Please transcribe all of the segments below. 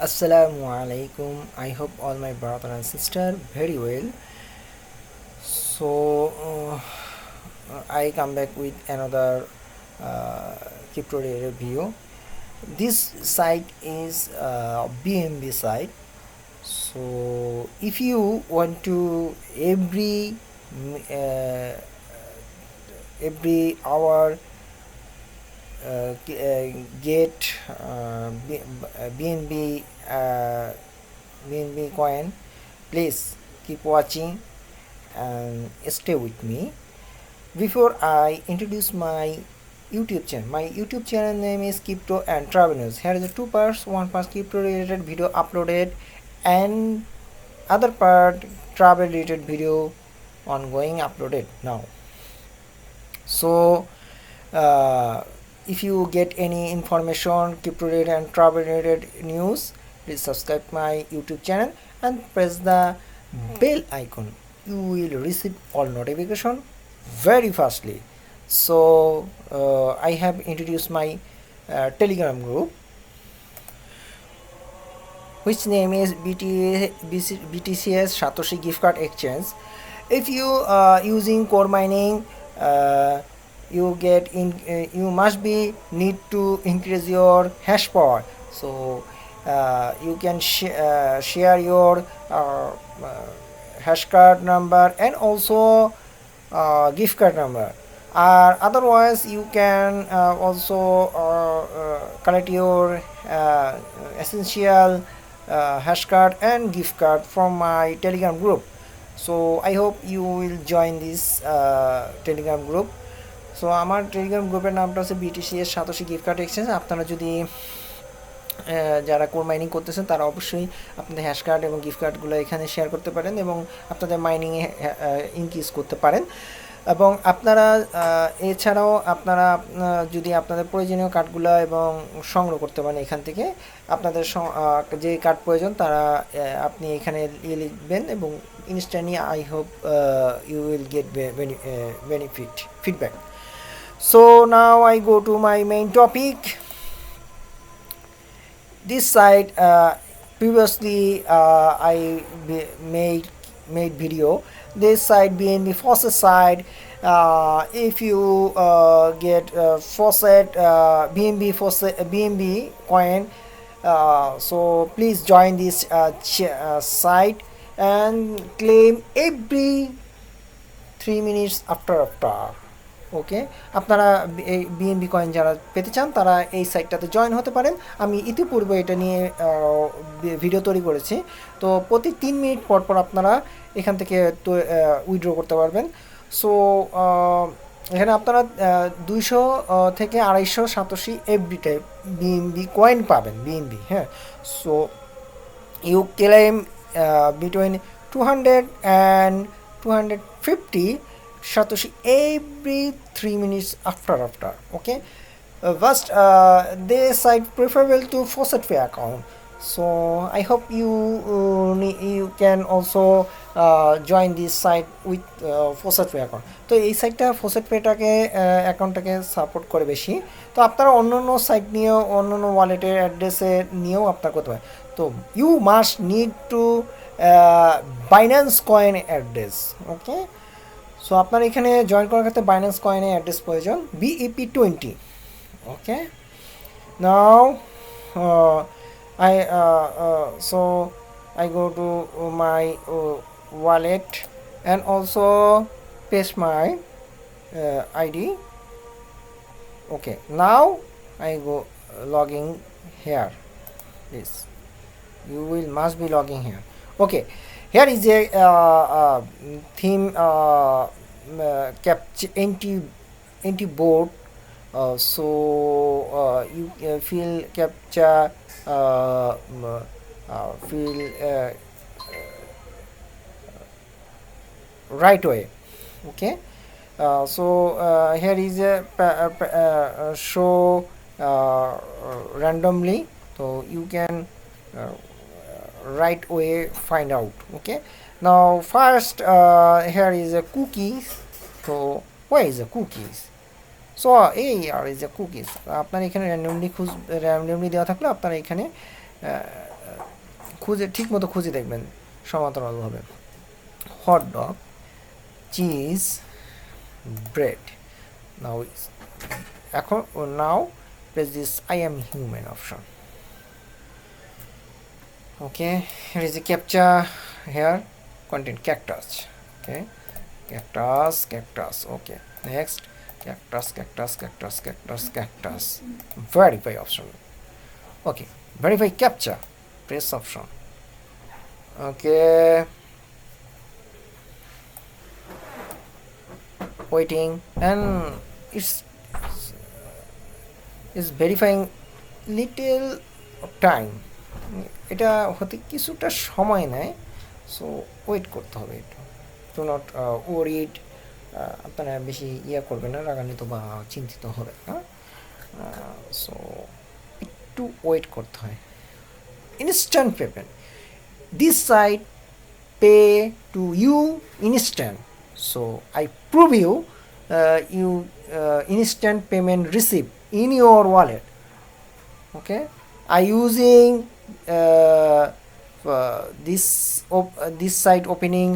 Assalamu alaikum. I hope all my brother and sister very well. So I come back with another uh, crypto related video. This site is BNB site. So if you want to uh, every hour get BNB BNB coin, please keep watching and stay with me. Before I introduce my YouTube channel name is Crypto and Travel News. Here is the two parts. One part crypto related video uploaded, and other part travel related video ongoing uploaded now. So if you get any information crypto related and travel related news, please subscribe my YouTube channel and press the bell icon. You will receive all notification very fastly. So I have introduced my Telegram group, which name is BTCS Satoshi gift card exchange. If you using core mining, you get in you must be need to increase your hash power. So you can share your hash card number and also gift card number, or otherwise you can also collect your essential hash card and gift card from my Telegram group. So I hope you will join this Telegram group. So আমার Telegram গ্রুপের নামটা হচ্ছে BTCS satoshi gift card exchange. আপনারা যদি যারা core mining করতেছেন তারা অবশ্যই আপনাদের হ্যাশ কার্ড এবং গিফট কার্ডগুলো এখানে শেয়ার করতে পারেন এবং আপনাদের মাইনিংয়ে ইনক্রিজ করতে পারেন। এবং আপনারা এছাড়াও আপনারা যদি আপনাদের প্রয়োজনীয় কার্ডগুলো এবং সংগ্রহ করতে পারেন এখান থেকে, আপনাদের যে কার্ড প্রয়োজন তারা আপনি এখানে লিখবেন এবং instantly I hope you will get feedback. So now I go to my main topic. This site previously I made video. This site BNB Faucet site. If you get Faucet BNB coin, so please join this site and claim every 3 minutes after. ওকে, আপনারা এই BNB coin যারা পেতে চান তারা এই সাইটটাতে join হতে পারেন। আমি ইতিপূর্বে এটা নিয়ে ভিডিও তৈরি করেছি। তো প্রতি 3 মিনিট পর পর আপনারা এখান থেকে উইথড্র করতে পারবেন। সো এখানে আপনারা 200 থেকে 250 satoshi every time BNB coin পাবেন, বিএনবি। হ্যাঁ, so you claim between 200 and 250 Satoshi every 3 minutes after. Okay, first this site preferable to faucet pay account. So I hope you can also join this site with faucet pay account. তো এই সাইটটা faucet পেটাকে অ্যাকাউন্টটাকে support করে বেশি। তো আপনারা অন্যান্য site নিয়েও অন্যান্য ওয়ালেটের অ্যাড্রেসে নিয়েও আপনারা করতে পারেন। তো you must need to Binance coin address. Okay, so আপনার এখানে জয়েন করার ক্ষেত্রে বাইন্যান্স কয়েনের অ্যাড্রেস প্রয়োজন BEP20। Okay, now I go to my wallet and also paste my ID. Okay, now I go logging here. Please, you must be logging here. Okay, here is a theme capture anti board. So you fill capture fill right way. Okay, so here is a show randomly, so you can right way find out. Okay, now first here is a cookies. So where is the cookies? So এই আর is a cookies আপনার এখানে randomly দেওয়া থাকলে আপনারা এখানে খুঁজে ঠিক মতো খুঁজে দেখবেন সমান্তরালভাবে। Hot dog, cheese, bread. নাও এখন নাও press this I am human option. Okay, here is a captcha here, content cactus. Okay, cactus. Okay, next cactus. Verify option. Okay, verify captcha, press option. Okay, waiting, and it's verifying little time. এটা হতে কিছুটা সময় নেয়, so wait করতে হবে একটু। Do not worried, আপনারা বেশি ইয়ে করবেন না, রাগান্বিত বা চিন্তিত হবে না। সো একটু ওয়েট করতে হয়। Instant payment, this site pay to you instant, so I prove you instant payment receipt in your wallet. Okay, I using this site opening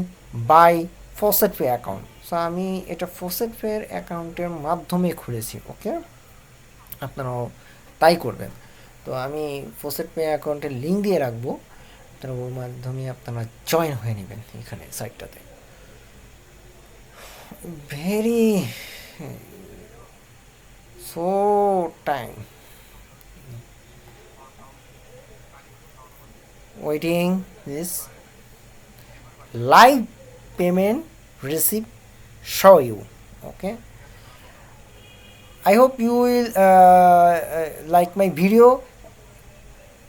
by faucet pay account. So আমি এটা faucet pay অ্যাকাউন্টের মাধ্যমে খুলেছি। ওকে, আপনারাও তাই করবেন। তো আমি faucet pay অ্যাকাউন্টের লিঙ্ক দিয়ে রাখবো, আপনারা ওর মাধ্যমে আপনারা জয়েন হয়ে নেবেন এখানে সাইটটাতে। very so time waiting this live payment receipt show you. Okay, I hope you will like my video,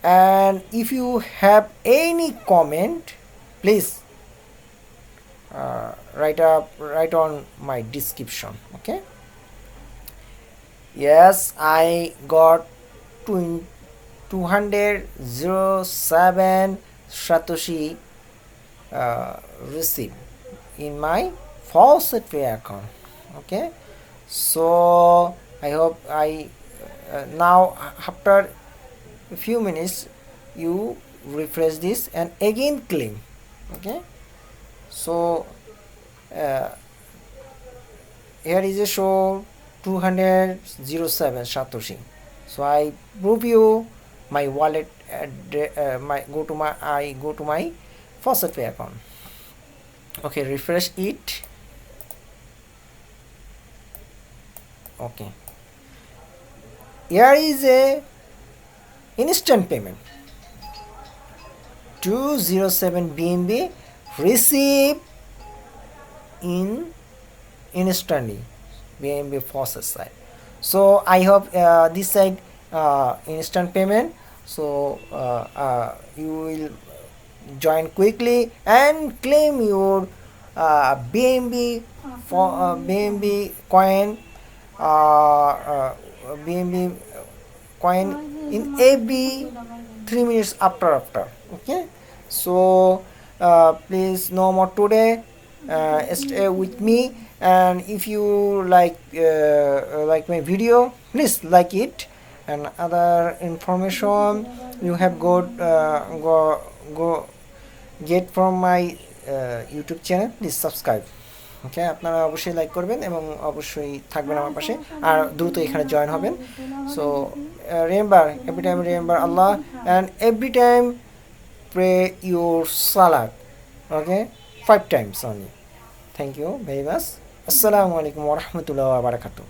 and if you have any comment, please write on my description. Okay, yes, I got 207 Satoshi received in my faucet pay account. Okay, so I hope now after a few minutes you refresh this and again claim. Okay, so here is a show 207 Satoshi. So I prove you my wallet go to my faucet pay account. Okay, refresh it. Okay, here is a instant payment 207 BNB receive in instantly BNB faucet site. So I hope this site instant payment, so you will join quickly and claim your BNB BNB coin BNB coin in every 3 minutes after. Okay, so please no more today, stay with me, and if you like my video, please like it, and other information you have go get from my YouTube channel, please subscribe. ওকে, আপনারা অবশ্যই like করবেন এবং অবশ্যই থাকবেন আমার পাশে, আর দ্রুত এখানে জয়েন হবেন। So every time remember Allah, and every time pray your salat, okay, 5 times only. Thank you very much. Assalamu alaikum wa rahmatullahi wa barakatuh.